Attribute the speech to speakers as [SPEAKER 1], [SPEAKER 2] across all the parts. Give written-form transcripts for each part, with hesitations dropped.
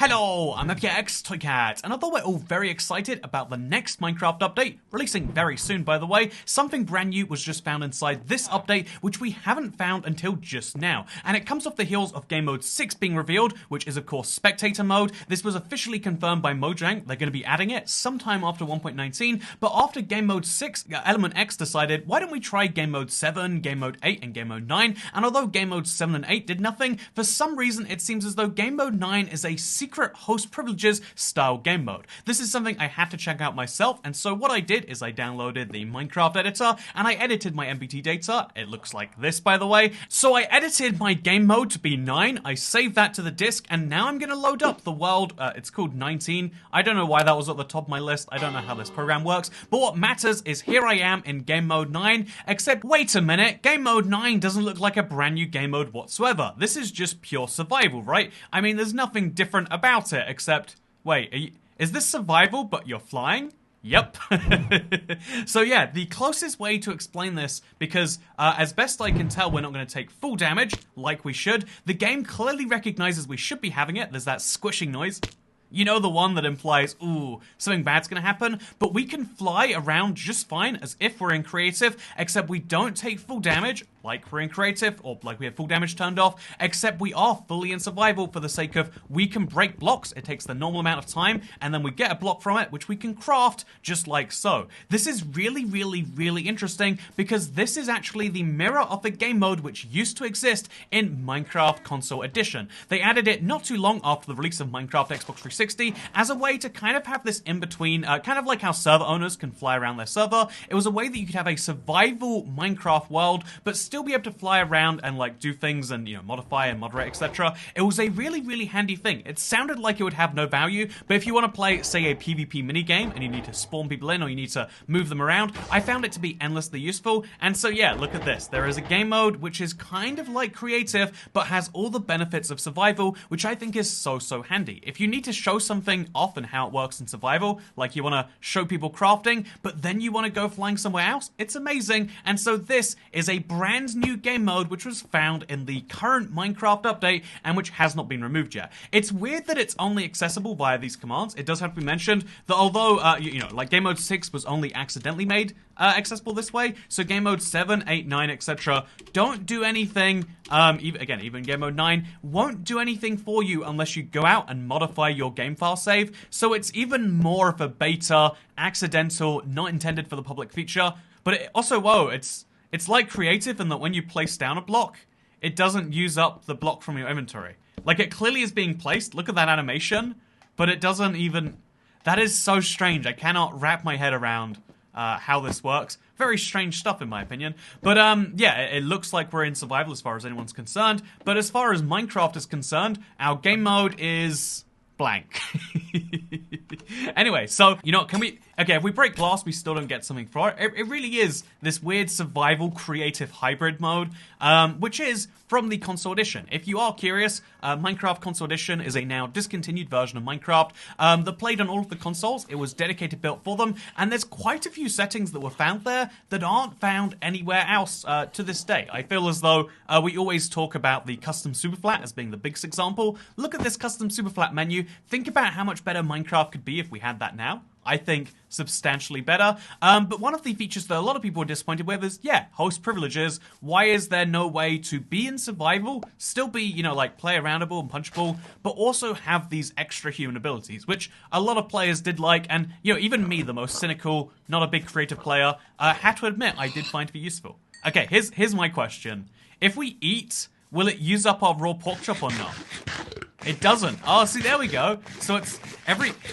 [SPEAKER 1] Hello, I'm FKX Toycat, and although we're all very excited about the next Minecraft update, releasing very soon by the way, something brand new was just found inside this update, which we haven't found until just now. And it comes off the heels of Gamemode 6 being revealed, which is of course Spectator Mode. This was officially confirmed by Mojang. They're going to be adding it sometime after 1.19, but after Gamemode 6, Element X decided, why don't we try Gamemode 7, Gamemode 8, and Gamemode 9, and although Gamemode 7 and 8 did nothing, for some reason it seems as though Gamemode 9 is a secret host privileges style game mode. This is something I had to check out myself, and so what I did is I downloaded the Minecraft editor and I edited my MBT data. It looks like this, by the way. So I edited my game mode to be 9, I saved that to the disk, and now I'm gonna load up the world. It's called 19. I don't know why that was at the top of my list. I don't know how this program works, but what matters is here I am in game mode 9, except wait a minute, game mode 9 doesn't look like a brand new game mode whatsoever. This is just pure survival, right? I mean, there's nothing different about it, except, wait, is this survival but you're flying? Yep. So yeah, the closest way to explain this, because as best I can tell, we're not going to take full damage like we should. The game clearly recognizes we should be having it. There's that squishing noise. You know, the one that implies, ooh, something bad's gonna happen, but we can fly around just fine as if we're in creative, except we don't take full damage like we're in creative, or like we have full damage turned off, except we are fully in survival for the sake of we can break blocks. It takes the normal amount of time, and then we get a block from it, which we can craft just like so. This is really, really, really interesting, because this is actually the mirror of the game mode which used to exist in Minecraft Console Edition. They added it not too long after the release of Minecraft Xbox 360 as a way to kind of have this in-between, kind of like how server owners can fly around their server. It was a way that you could have a survival Minecraft world, but still be able to fly around and like do things and, you know, modify and moderate, etc. It was a really, really handy thing. It sounded like it would have no value, but if you want to play, say, a PvP minigame and you need to spawn people in or you need to move them around, I found it to be endlessly useful. And so yeah, look at this. There is a game mode which is kind of like creative, but has all the benefits of survival, which I think is so, so handy. If you need to show something off and how it works in survival, like you want to show people crafting, but then you want to go flying somewhere else, it's amazing. And so this is a brand new game mode which was found in the current Minecraft update and which has not been removed yet. It's weird that it's only accessible via these commands. It does have to be mentioned that although, you know, like Game Mode 6 was only accidentally made accessible this way, so Game Mode 7, 8, 9, etc. don't do anything, even Game Mode 9 won't do anything for you unless you go out and modify your game file save, so it's even more of a beta, accidental, not intended for the public feature. But it also, whoa, it's like creative in that when you place down a block, it doesn't use up the block from your inventory. Like, it clearly is being placed, look at that animation, but it doesn't even... That is so strange. I cannot wrap my head around how this works. Very strange stuff in my opinion. But yeah, it looks like we're in survival as far as anyone's concerned. But as far as Minecraft is concerned, our game mode is blank. Anyway, so, you know, can we... Okay, if we break glass, we still don't get something for it. It really is this weird survival creative hybrid mode, which is from the Console Edition. If you are curious, Minecraft Console Edition is a now discontinued version of Minecraft that played on all of the consoles. It was dedicated built for them, and there's quite a few settings that were found there that aren't found anywhere else to this day. I feel as though we always talk about the custom superflat as being the biggest example. Look at this custom superflat menu. Think about how much better Minecraft could be if we had that now. I think substantially better. But one of the features that a lot of people are disappointed with is, yeah, host privileges. Why is there no way to be in survival, still be, you know, like play aroundable and punchable, but also have these extra human abilities, which a lot of players did like, and, you know, even me, the most cynical, not a big creative player, had to admit I did find to be useful. Okay, here's my question. If we eat, will it use up our raw pork chop or not? It doesn't. Oh, see, there we go. So it's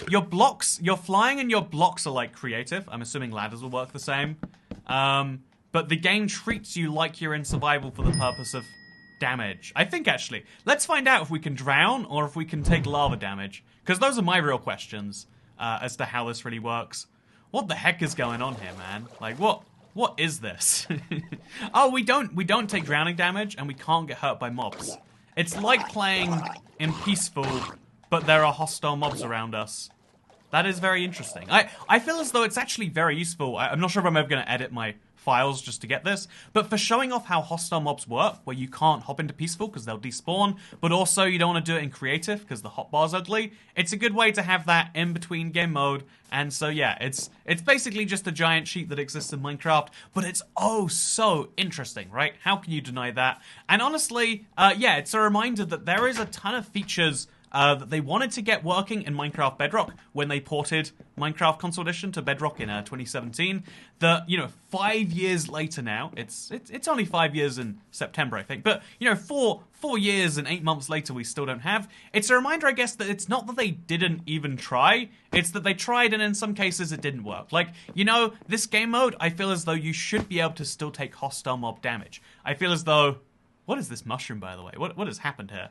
[SPEAKER 1] your blocks, your flying and your blocks are like creative. I'm assuming ladders will work the same. But the game treats you like you're in survival for the purpose of damage. I think, actually. Let's find out if we can drown or if we can take lava damage. Because those are my real questions as to how this really works. What the heck is going on here, man? Like, what is this? Oh, we don't take drowning damage and we can't get hurt by mobs. It's like playing in peaceful, but there are hostile mobs around us. That is very interesting. I feel as though it's actually very useful. I'm not sure if I'm ever going to edit my files just to get this, but for showing off how hostile mobs work, where you can't hop into peaceful because they'll despawn, but also you don't want to do it in creative because the hotbar's ugly, it's a good way to have that in between game mode. And so yeah, it's basically just a giant sheet that exists in Minecraft, but it's oh so interesting, right? How can you deny that? And honestly, yeah, it's a reminder that there is a ton of features that they wanted to get working in Minecraft Bedrock when they ported Minecraft Console Edition to Bedrock in 2017. That, you know, 5 years later now, it's only 5 years in September, I think, but, you know, 4 years and 8 months later we still don't have. It's a reminder, I guess, that it's not that they didn't even try, it's that they tried and in some cases it didn't work. Like, you know, this game mode, I feel as though you should be able to still take hostile mob damage. I feel as though... What is this mushroom, by the way? What has happened here?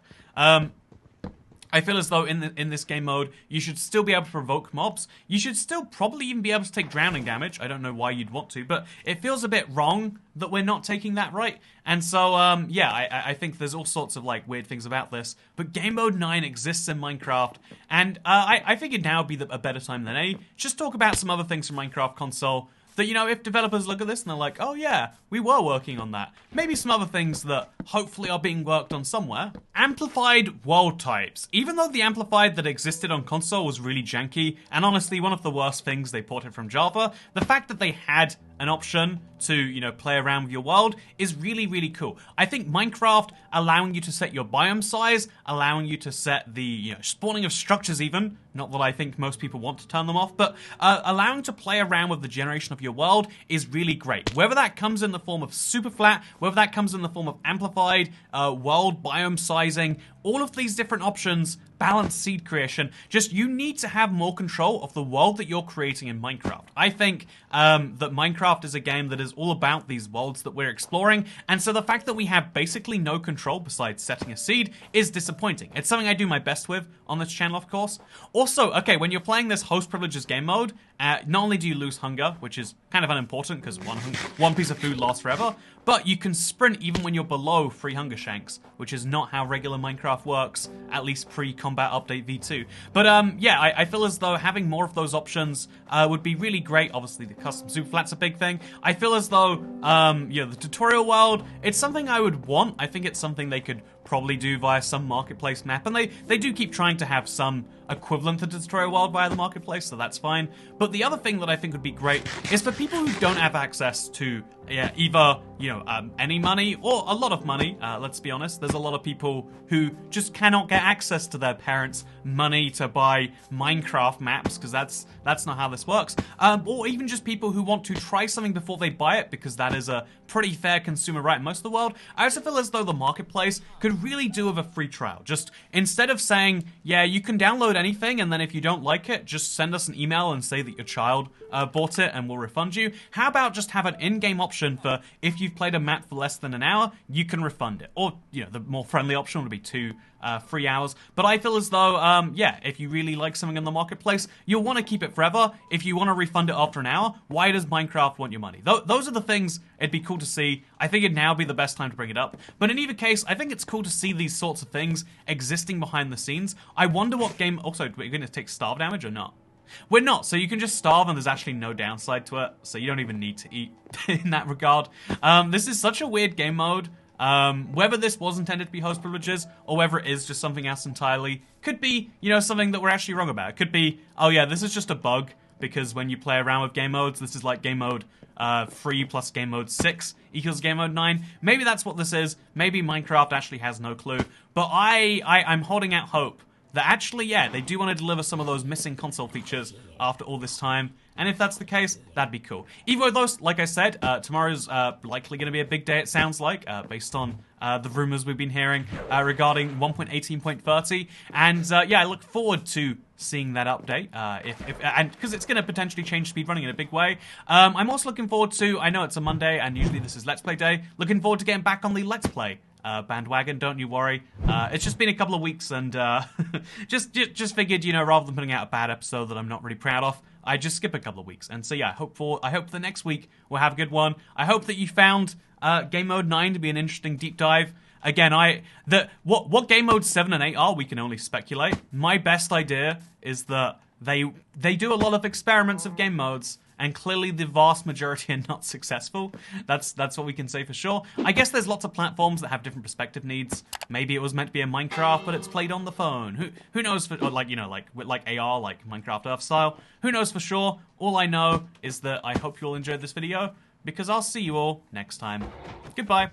[SPEAKER 1] I feel as though in this game mode, you should still be able to provoke mobs. You should still probably even be able to take drowning damage. I don't know why you'd want to, but it feels a bit wrong that we're not taking that right. And so, yeah, I think there's all sorts of, like, weird things about this. But Gamemode 9 exists in Minecraft, and I figured now would be a better time than any. Just talk about some other things from Minecraft console that, you know, if developers look at this and they're like, oh yeah, we were working on that. Maybe some other things that hopefully are being worked on somewhere. Amplified world types. Even though the amplified that existed on console was really janky, and honestly one of the worst things they ported from Java, the fact that they had an option to, you know, play around with your world is really, really cool. I think Minecraft allowing you to set your biome size, allowing you to set the, you know, spawning of structures even, not that I think most people want to turn them off, but allowing to play around with the generation of your world is really great. Whether that comes in the form of super flat, whether that comes in the form of amplified, world biome sizing, all of these different options, balanced seed creation, just you need to have more control of the world that you're creating in Minecraft. I think that Minecraft is a game that is all about these worlds that we're exploring, and so the fact that we have basically no control besides setting a seed is disappointing. It's something I do my best with on this channel, of course. Also, okay, when you're playing this host privileges game mode, not only do you lose hunger, which is kind of unimportant because one piece of food lasts forever, but you can sprint even when you're below 3 hunger shanks, which is not how regular Minecraft works, at least pre-combat update v2. But yeah, I feel as though having more of those options would be really great. Obviously, the custom super flat's a big thing. I feel as though, you know, the tutorial world, it's something I would want. I think it's something they could probably do via some marketplace map, and they do keep trying to have some equivalent to the tutorial world via the marketplace, so that's fine. But the other thing that I think would be great is for people who don't have access to either, you know, any money or a lot of money, let's be honest, there's a lot of people who just cannot get access to their parents' money to buy Minecraft maps, because that's not how this works, or even just people who want to try something before they buy it, because that is a pretty fair consumer right in most of the world. I also feel as though the marketplace could really do with a free trial. Just instead of saying, yeah, you can download anything, and then if you don't like it, just send us an email and say that your child bought it and we'll refund you. How about just have an in-game option for if you've played a map for less than an hour, you can refund it. Or, you know, the more friendly option would be 2 free hours. But I feel as though, yeah, if you really like something in the marketplace, you'll want to keep it forever. If you want to refund it after an hour, why does Minecraft want your money? Those are the things it'd be cool to see. I think it'd now be the best time to bring it up. But in either case, I think it's cool to see these sorts of things existing behind the scenes. I wonder what game... Also, we're going to take starve damage or not? We're not, so you can just starve and there's actually no downside to it, so you don't even need to eat in that regard. This is such a weird game mode. Whether this was intended to be host privileges or whether it is just something else entirely, could be, you know, something that we're actually wrong about. It could be, oh yeah, this is just a bug, because when you play around with game modes, this is like game mode 3 plus game mode 6 equals game mode 9. Maybe that's what this is. Maybe Minecraft actually has no clue. But I'm holding out hope that actually, yeah, they do want to deliver some of those missing console features after all this time. And if that's the case, that'd be cool. Even though, like I said, tomorrow's likely going to be a big day, it sounds like, based on the rumors we've been hearing regarding 1.18.30. And yeah, I look forward to seeing that update, and because it's going to potentially change speedrunning in a big way. I'm also looking forward to, I know it's a Monday, and usually this is Let's Play Day, looking forward to getting back on the Let's Play bandwagon, don't you worry. It's just been a couple of weeks, and just figured, you know, rather than putting out a bad episode that I'm not really proud of, I just skip a couple of weeks. And so yeah, I hope the next week we'll have a good one. I hope that you found Game Mode 9 to be an interesting deep dive. Again, what Game Mode 7 and 8 are, we can only speculate. My best idea is that they do a lot of experiments of game modes, and clearly the vast majority are not successful. That's what we can say for sure. I guess there's lots of platforms that have different perspective needs. Maybe it was meant to be a Minecraft, but it's played on the phone. Who knows for, or like, you know, like AR, like Minecraft Earth style. Who knows for sure? All I know is that I hope you all enjoyed this video, because I'll see you all next time. Goodbye.